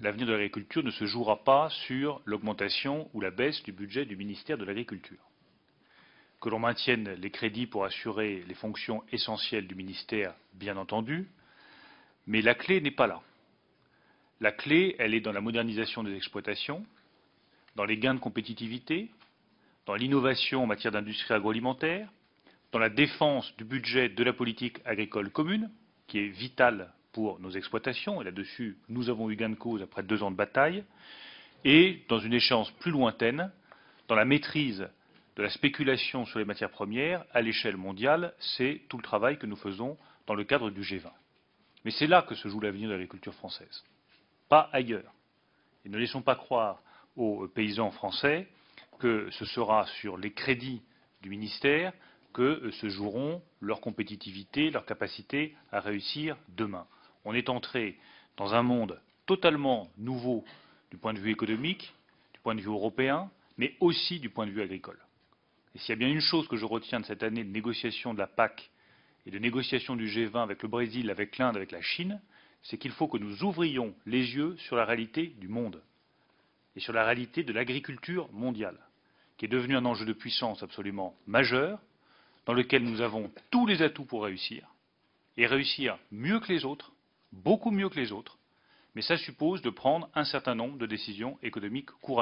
l'avenir de l'agriculture ne se jouera pas sur l'augmentation ou la baisse du budget du ministère de l'Agriculture. Que l'on maintienne les crédits pour assurer les fonctions essentielles du ministère, bien entendu, mais la clé n'est pas là. La clé, elle est dans la modernisation des exploitations, dans les gains de compétitivité, dans l'innovation en matière d'industrie agroalimentaire, dans la défense du budget de la politique agricole commune, qui est vitale pour nos exploitations, et là-dessus, nous avons eu gain de cause après 2 ans de bataille, et dans une échéance plus lointaine, dans la maîtrise de la spéculation sur les matières premières à l'échelle mondiale, c'est tout le travail que nous faisons dans le cadre du G20. Mais c'est là que se joue l'avenir de l'agriculture française, pas ailleurs. Et ne laissons pas croire aux paysans français que ce sera sur les crédits du ministère que se joueront leur compétitivité, leur capacité à réussir demain. On est entré dans un monde totalement nouveau du point de vue économique, du point de vue européen, mais aussi du point de vue agricole. Et s'il y a bien une chose que je retiens de cette année de négociation de la PAC et de négociation du G20 avec le Brésil, avec l'Inde, avec la Chine, c'est qu'il faut que nous ouvrions les yeux sur la réalité du monde et sur la réalité de l'agriculture mondiale, qui est devenue un enjeu de puissance absolument majeur, dans lequel nous avons tous les atouts pour réussir, et réussir mieux que les autres, beaucoup mieux que les autres, mais ça suppose de prendre un certain nombre de décisions économiques courageuses.